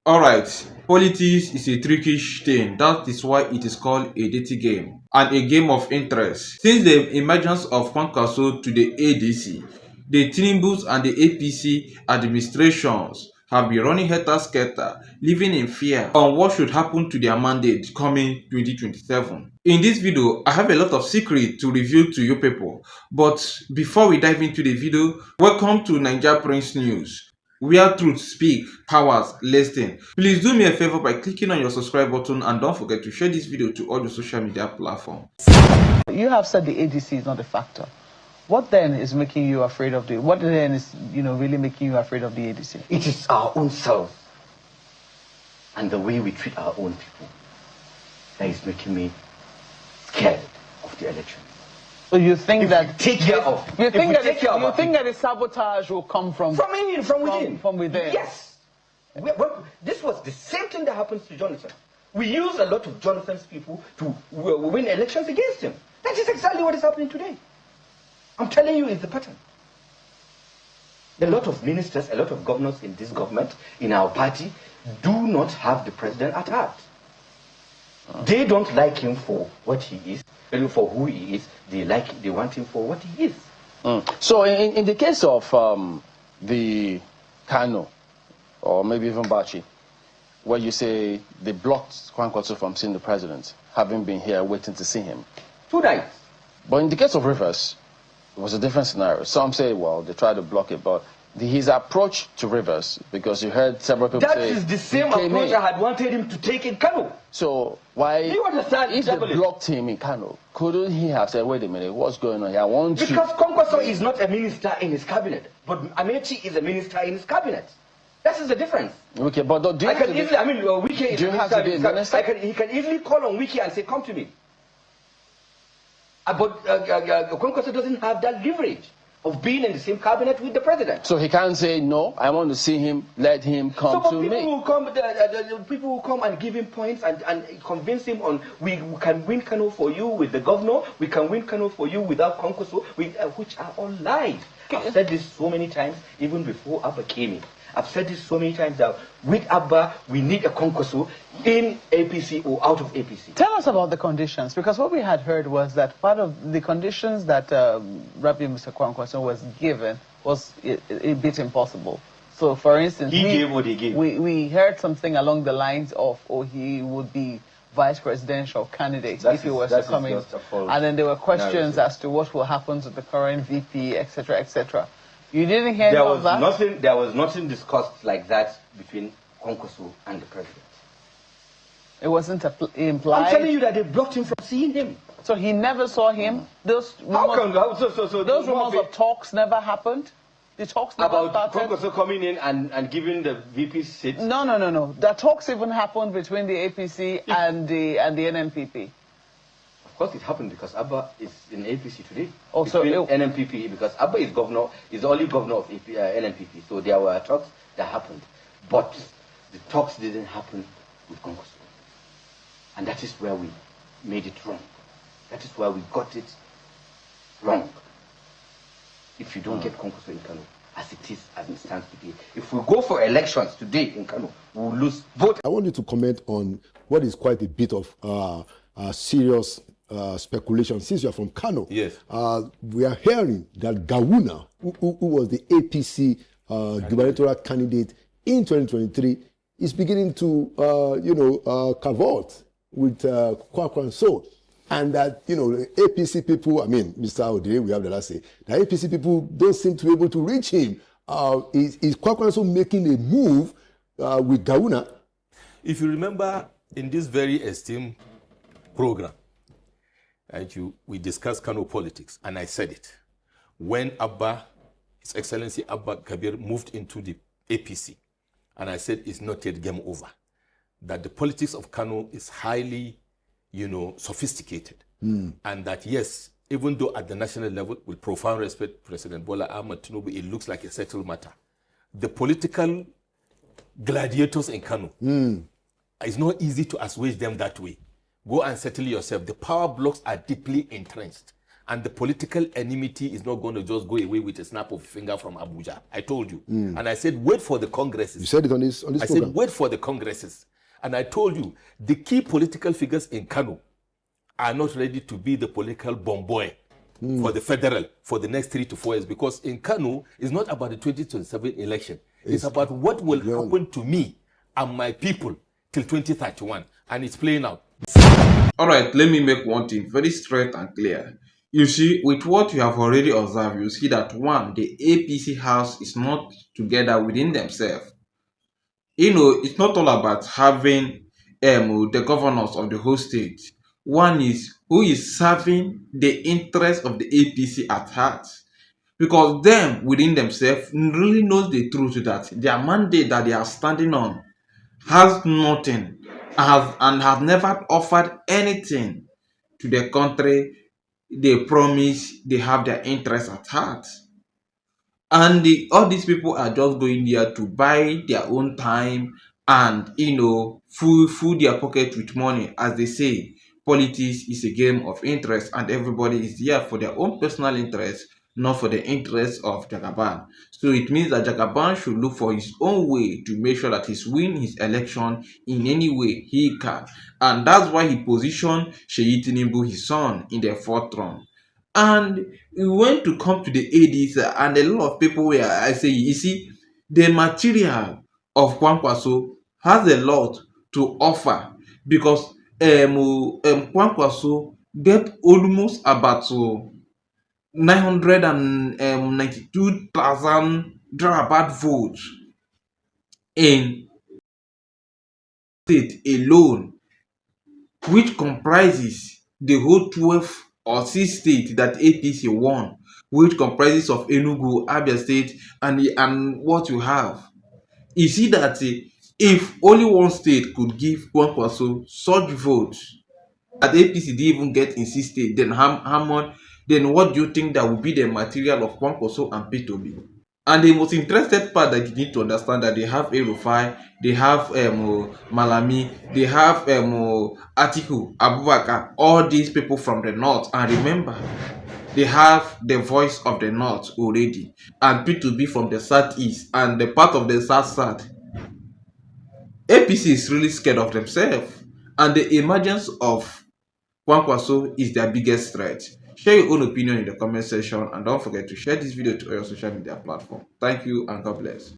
Alright, politics is a trickish thing. That is why it is called a dirty game and a game of interest. Since the emergence of Kwankwaso to the ADC, the Tinubus and the APC administrations have been running helter-skelter, living in fear on what should happen to their mandate coming 2027. In this video, I have a lot of secrets to reveal to you people. But before we dive into the video, welcome to NAIJA Prince News, where truth speak, powers listen. Please do me a favor by clicking on your subscribe button and don't forget to share this video to all the social media platforms. You have said the ADC is not a factor. What then is making you afraid of what then is, really making you afraid of the ADC? It is our own self and the way we treat our own people that is making me scared of the election. So you think if that take care of you think that the sabotage will come from within? From within? Yes. This was the same thing that happens to Jonathan. We use a lot of Jonathan's people to win elections against him. That is exactly what is happening today. I'm telling you, it's the pattern. A lot of ministers, a lot of governors in this government, in our party, do not have the president at heart. They don't like him for what he is, for who he is. They want him for what he is. So in the case of the Kano, or maybe even Bachi, where you say they blocked Kwankwaso from seeing the president, having been here waiting to see him. 2 nights. But in the case of Rivers, it was a different scenario. Some say, well, they tried to block it, but his approach to Rivers, because you heard several people say... That is the same approach I had wanted him to take in Kano. So why... Do you understand? If they blocked him in Kano, couldn't he have said, wait a minute, what's going on here? I want to... Because Kwankwaso is not a minister in his cabinet, but Amechi is a minister in his cabinet. That is the difference. Okay, but do you I can easily, Wiki is a minister. He can easily call on Wiki and say, come to me. But Kwankwaso doesn't have that leverage of being in the same cabinet with the president. So he can't say, no, I want to see him, let him come to me. People will come and give him points and convince him on, we can win Kano for you with the governor, we can win Kano for you without Kwankwaso, which are all lies. I've said this so many times, even before Abba came in. I've said this so many times that with Abba, we need a Kwankwaso in APC or out of APC. Tell us about the conditions, because what we had heard was that part of the conditions that Rabbi Mr. Kwankwaso was given was a bit impossible. So, for instance, he gave what he gave. We heard something along the lines of, he would be vice presidential candidate if he was to come in. And then there were questions as to what will happen to the current VP, etc., etc. You didn't hear about that? There was nothing discussed like that between Kwankwaso and the president. It wasn't implied? I'm telling you that they blocked him from seeing him. So he never saw him? Those rumors of talks never happened? The talks never started? About Kwankwaso coming in and giving the VP seat? No. The talks even happened between the APC and the NNPP. Of course it happened because Abba is in APC today. Also NNPP, because Abba is the only governor of NNPP. So there were talks that happened. But the talks didn't happen with Kwankwaso. And that is where we made it wrong. That is where we got it wrong. If you don't get Kwankwaso in Kano, as it stands today, if we go for elections today in Kano, we will lose both. I want you to comment on what is quite a bit of serious speculation. Since you are from Kano, yes, we are hearing that Gawuna, who was the APC gubernatorial candidate in 2023, is beginning to, cavort with Kwankwaso, and that the APC people, Mr. Ode, we have the last say, the APC people don't seem to be able to reach him. Is Kwankwaso making a move with Gawuna? If you remember, in this very esteemed program, we discussed Kano politics, and I said it. When His Excellency Abba Kabir moved into the APC, and I said it's not yet game over, that the politics of Kano is highly, sophisticated, and that yes, even though at the national level, with profound respect, President Bola Ahmed Tinubu, it looks like a settled matter. The political gladiators in Kano, it's not easy to assuage them that way. Go and settle yourself. The power blocks are deeply entrenched. And the political enmity is not going to just go away with a snap of a finger from Abuja. I told you. And I said, wait for the congresses. You said it on this I program. said, wait for the congresses. And I told you, the key political figures in Kano are not ready to be the political bomb boy for the federal for the next 3 to 4 years. Because in Kano, it's not about the 2027 election. It's about what will happen to me and my people till 2031. And it's playing out. Alright, let me make one thing very straight and clear. You see, with what you have already observed, you see that one, the APC house is not together within themselves. You know, it's not all about having the governors of the whole state. One is who is serving the interest of the APC at heart. Because them within themselves really knows the truth that their mandate that they are standing on has nothing and have never offered anything to the country. They promise they have their interests at heart. And all these people are just going there to buy their own time and, you know, fill their pocket with money. As they say, politics is a game of interest and everybody is there for their own personal interest, not for the interest of Jagaban. So it means that Jagaban should look for his own way to make sure that he's win his election in any way he can. And that's why he positioned Sheyi Tinubu, his son, in the fourth run. And we went to come to the ADs, and a lot of people were, I say, you see, the material of Kwankwaso has a lot to offer because Kwankwaso get almost about 992,000 thereabout votes in state alone, which comprises the whole 12 or 6 states that APC won, which comprises of Enugu, Abia State, and what you have. You see that if only one state could give Kwankwaso such votes that APC didn't even get in 6 states, then then what do you think that would be the material of Kwankwaso and P2B? And the most interested part that you need to understand that they have Erufai, they have Malami, they have Atiku, Abubakar, all these people from the north. And remember, they have the voice of the north already. And P2B from the southeast and the part of the south. APC is really scared of themselves. And the emergence of Kwankwaso is their biggest threat. Share your own opinion in the comment section and don't forget to share this video to all your social media platform. Thank you and God bless.